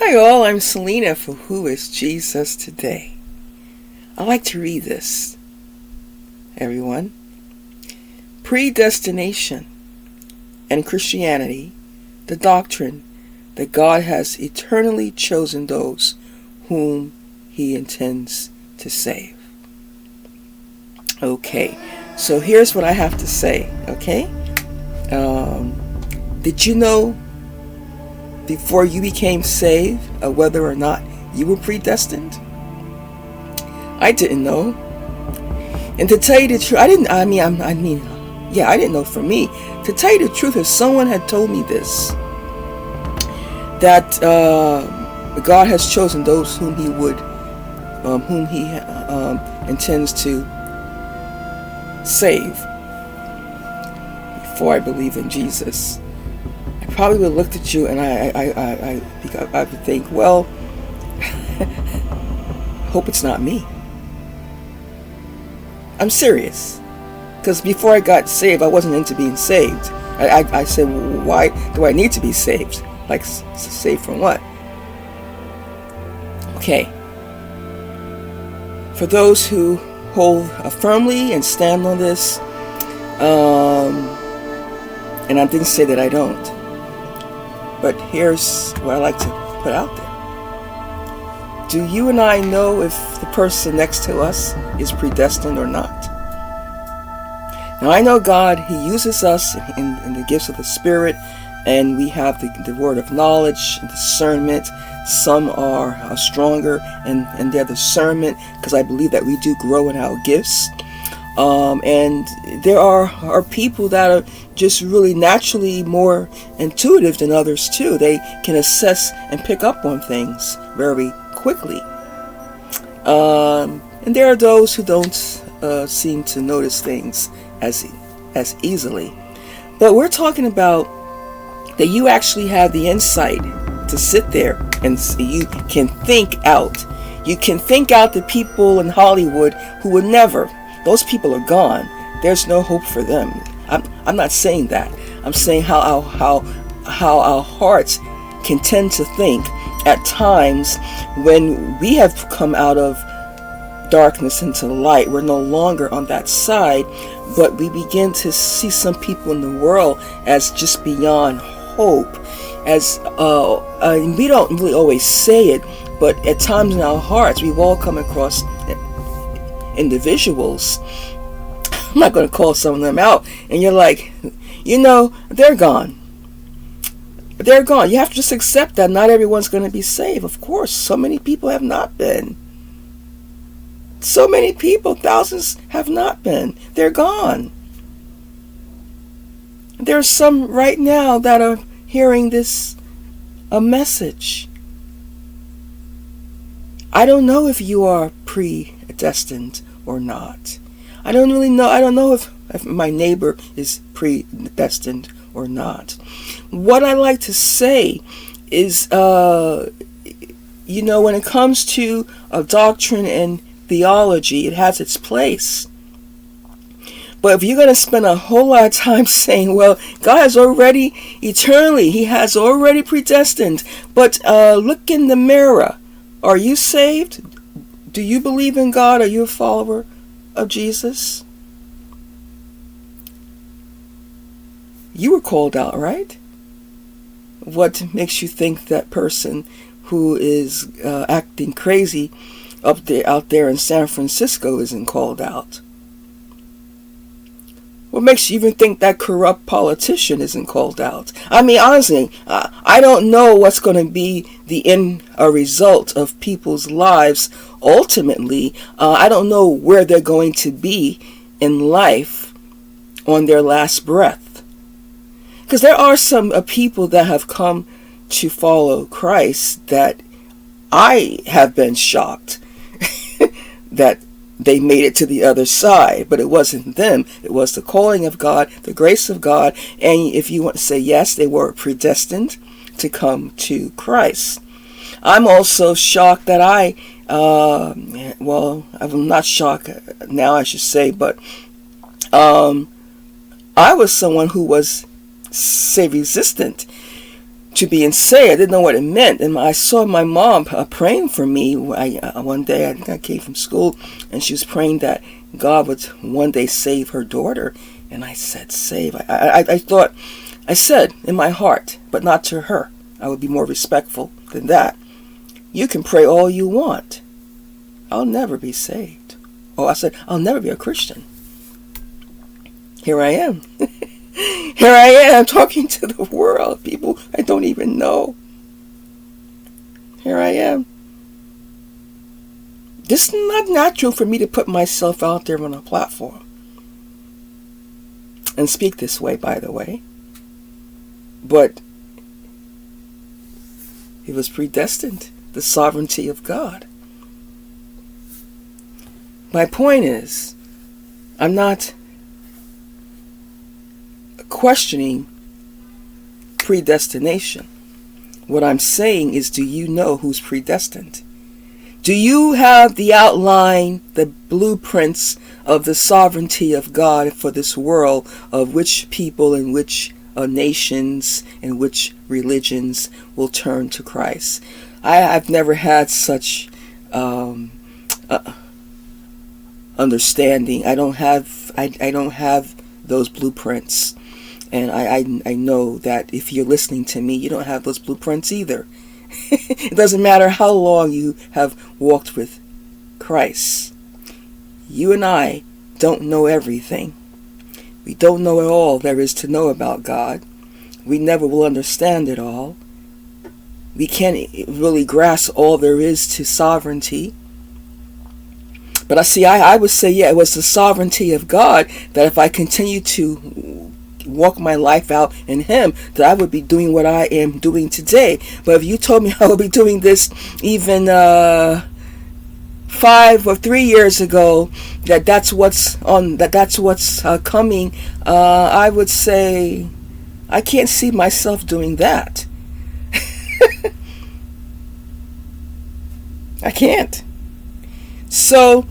Hi all, I'm Selena for Who is Jesus Today. I like to read this, everyone. Predestination and Christianity, the doctrine that God has eternally chosen those whom He intends to save. Okay, so here's what I have to say, okay? Did you know before you became saved whether or not you were predestined? I didn't know. And to tell you the truth, I didn't know for me. To tell you the truth, if someone had told me this, that God has chosen those whom He intends to save before I believe in Jesus, I probably would have looked at you and I would think, well, hope it's not me. I'm serious. Because before I got saved, I wasn't into being saved. I said, well, why do I need to be saved? Like, saved from what? Okay. For those who hold firmly and stand on this, and I didn't say that I don't, but here's what I like to put out there. Do you and I know if the person next to us is predestined or not? Now I know God, He uses us in the gifts of the Spirit, and we have the word of knowledge and discernment. Some are stronger in their discernment, because I believe that we do grow in our gifts. And there are people that are just really naturally more intuitive than others too. They can assess and pick up on things very quickly. And there are those who don't seem to notice things as easily. But we're talking about that you actually have the insight to sit there and you can think out. You can think out the people in Hollywood who would never. Those people are gone. There's no hope for them. I'm not saying that. I'm saying how our hearts can tend to think at times when we have come out of darkness into the light. We're no longer on that side, but we begin to see some people in the world as just beyond hope. As we don't really always say it, but at times in our hearts, we've all come across individuals. I'm not going to call some of them out, and you're like, they're gone. They're gone. You have to just accept that not everyone's going to be saved. Of course, so many people have not been. So many people, thousands, have not been. They're gone. There are some right now that are hearing this a message. I don't know if you are predestined or not. I don't really know. I don't know if my neighbor is predestined or not. What I like to say is, when it comes to a doctrine and theology, it has its place. But if you're going to spend a whole lot of time saying, well, God has already, eternally, He has already predestined. But look in the mirror. Are you saved? Do you believe in God? Are you a follower of Jesus? You were called out, right? What makes you think that person who is acting crazy out there in San Francisco isn't called out? What makes you even think that corrupt politician isn't called out? I mean, honestly, I don't know what's going to be the end result of people's lives ultimately. I don't know where they're going to be in life on their last breath. Because there are some people that have come to follow Christ that I have been shocked that they made it to the other side, but it wasn't them. It was the calling of God, the grace of God, and if you want to say yes, they were predestined to come to Christ. I'm also shocked that I'm not shocked now, I should say, but I was someone who was, say, resistant to being saved. I didn't know what it meant. And I saw my mom praying for me. One day I came from school, and she was praying that God would one day save her daughter. And I said, save. I thought, I said in my heart, but not to her. I would be more respectful than that. You can pray all you want. I'll never be saved. Oh, I said, I'll never be a Christian. Here I am. Here I am talking to the world, people I don't even know. Here I am. This is not natural for me to put myself out there on a platform and speak this way, by the way. But it was predestined, the sovereignty of God. My point is, I'm not questioning predestination. What I'm saying is, do you know who's predestined? Do you have the outline, the blueprints of the sovereignty of God for this world, of which people and which nations and which religions will turn to Christ? I've never had such understanding. I don't have those blueprints. And I know that if you're listening to me, you don't have those blueprints either. It doesn't matter how long you have walked with Christ. You and I don't know everything. We don't know all there is to know about God. We never will understand it all. We can't really grasp all there is to sovereignty. But I would say, yeah, it was the sovereignty of God that if I continue to walk my life out in Him, that I would be doing what I am doing today. But if you told me I would be doing this even 5 or 3 years ago, that's what's coming, I would say I can't see myself doing that. I can't. So,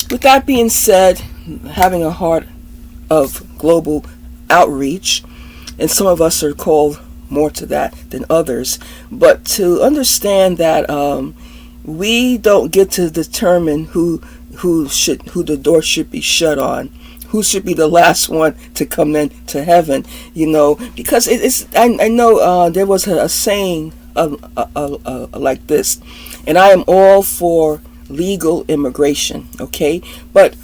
with that being said, having a heart of global outreach, and some of us are called more to that than others, but to understand that we don't get to determine who the door should be shut on, who should be the last one to come into heaven, because I know there was a saying like this, and I am all for legal immigration, okay, but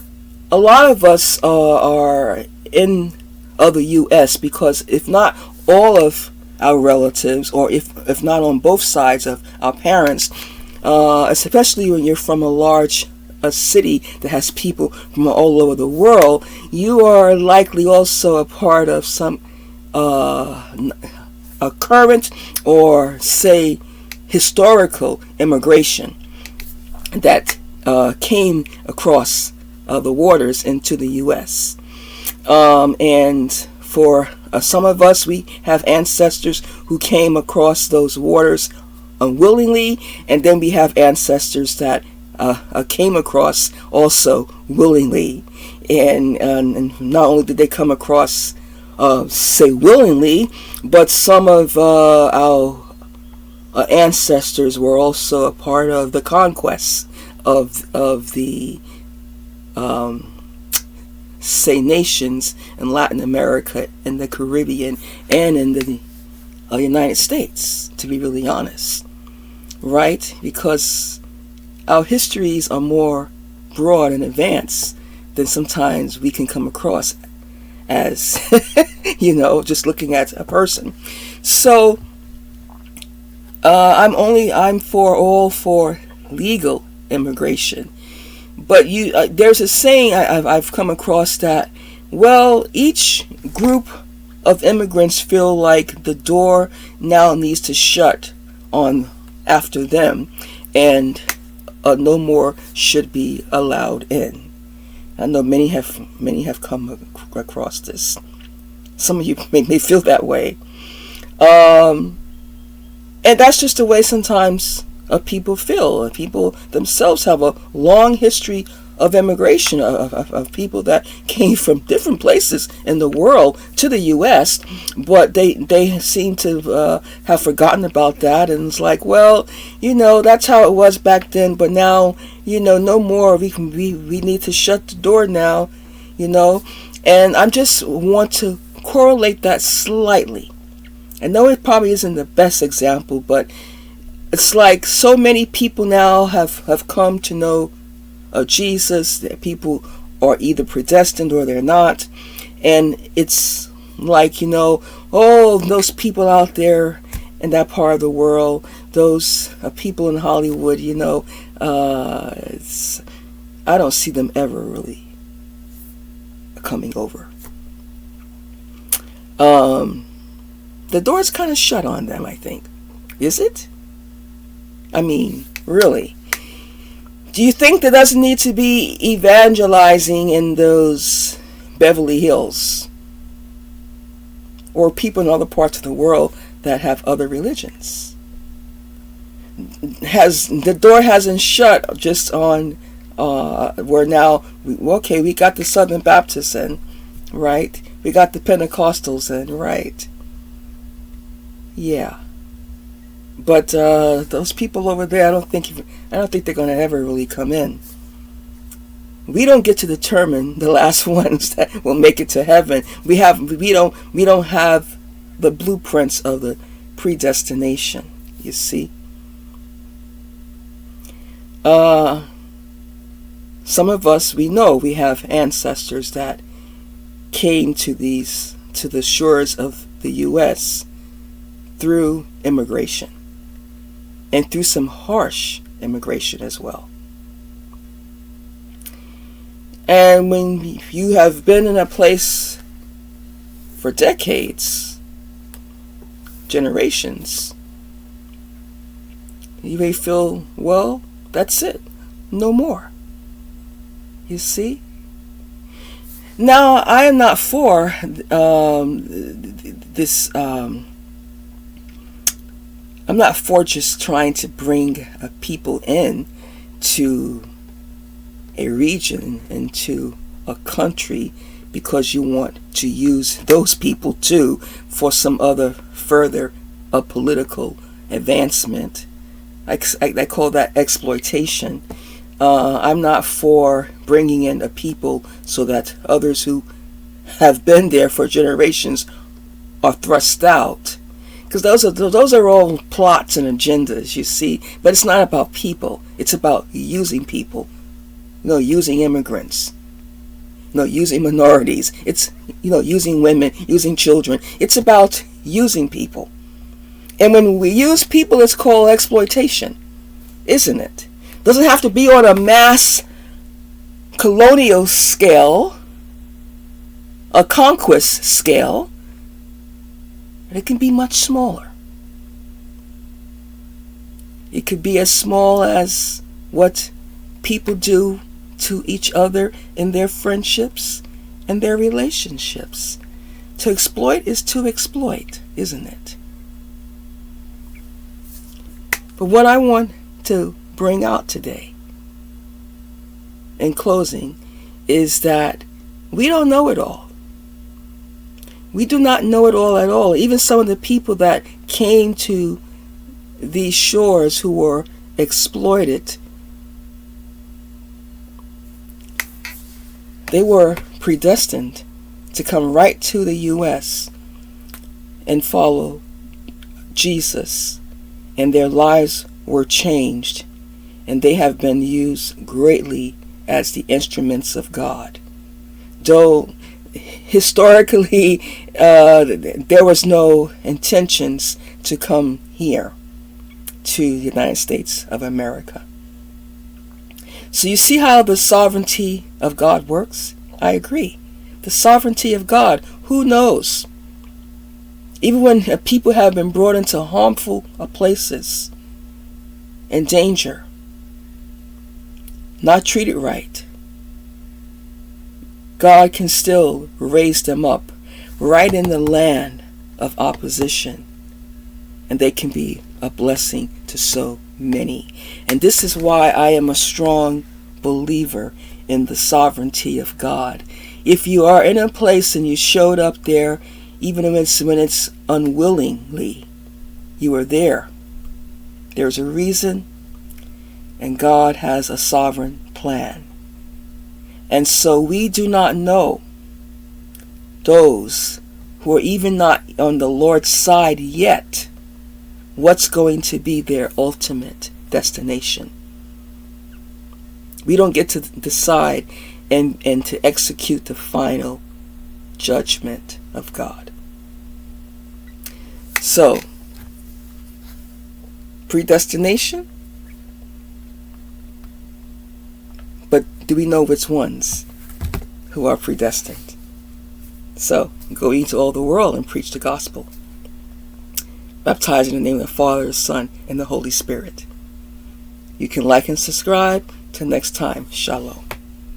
a lot of us are in the U.S. because if not all of our relatives, or if not on both sides of our parents, especially when you're from a large city that has people from all over the world, you are likely also a part of some a current or say historical immigration that came across the waters into the U.S. And for some of us, we have ancestors who came across those waters unwillingly, and then we have ancestors that came across also willingly. And not only did they come across, say, willingly, but some of our ancestors were also a part of the conquests of the say nations in Latin America, in the Caribbean, and in the United States, to be really honest, right? Because our histories are more broad and advanced than sometimes we can come across as just looking at a person. So I'm all for legal immigration. But there's a saying I've come across that, well, each group of immigrants feel like the door now needs to shut on after them, and no more should be allowed in. I know many have come across this. Some of you may feel that way, and that's just the way sometimes people feel. People themselves have a long history of immigration, of people that came from different places in the world to the U.S., but they seem to have forgotten about that, and it's like, well, that's how it was back then, but now, no more. We need to shut the door now, and I just want to correlate that slightly. I know it probably isn't the best example, but it's like so many people now have come to know Jesus. That people are either predestined or they're not, and it's like, those people out there in that part of the world, those people in Hollywood, I don't see them ever really coming over. The door's kind of shut on them, I think. Is it? I mean, really? Do you think there doesn't need to be evangelizing in those Beverly Hills or people in other parts of the world that have other religions? The door hasn't shut just on where now we got the Southern Baptists in, right? We got the Pentecostals in, right? Yeah. But those people over there, I don't think they're going to ever really come in. We don't get to determine the last ones that will make it to heaven. We don't have the blueprints of the predestination. You see, some of us, we know we have ancestors that came to the shores of the U.S. through immigration. And through some harsh immigration as well. And when you have been in a place for decades, generations, you may feel, well, that's it. No more. You see? Now, I am not for this... I'm not for just trying to bring people in to a region, into a country, because you want to use those people too for some other further political advancement. I call that exploitation. I'm not for bringing in a people so that others who have been there for generations are thrust out. Because those are all plots and agendas, you see. But it's not about people. It's about using people. Using immigrants. Using minorities. It's, using women, using children. It's about using people. And when we use people, it's called exploitation, isn't it? Doesn't have to be on a mass colonial scale, a conquest scale. It can be much smaller. It could be as small as what people do to each other in their friendships and their relationships. To exploit is to exploit, isn't it? But what I want to bring out today, in closing, is that we don't know it all. We do not know it all at all. Even some of the people that came to these shores who were exploited, they were predestined to come right to the U.S. and follow Jesus. And their lives were changed. And they have been used greatly as the instruments of God. Though historically, there was no intentions to come here to the United States of America. So you see how the sovereignty of God works? I agree. The sovereignty of God, who knows? Even when people have been brought into harmful places and danger, not treated right, God can still raise them up right in the land of opposition, and they can be a blessing to so many. And this is why I am a strong believer in the sovereignty of God. If you are in a place and you showed up there, even when it's unwillingly, you are there. There's a reason, and God has a sovereign plan. And so we do not know those who are even not on the Lord's side yet, what's going to be their ultimate destination. We don't get to decide and to execute the final judgment of God. So, predestination? But do we know which ones who are predestined? So, go into all the world and preach the gospel. Baptize in the name of the Father, the Son, and the Holy Spirit. You can like and subscribe. Till next time, Shalom.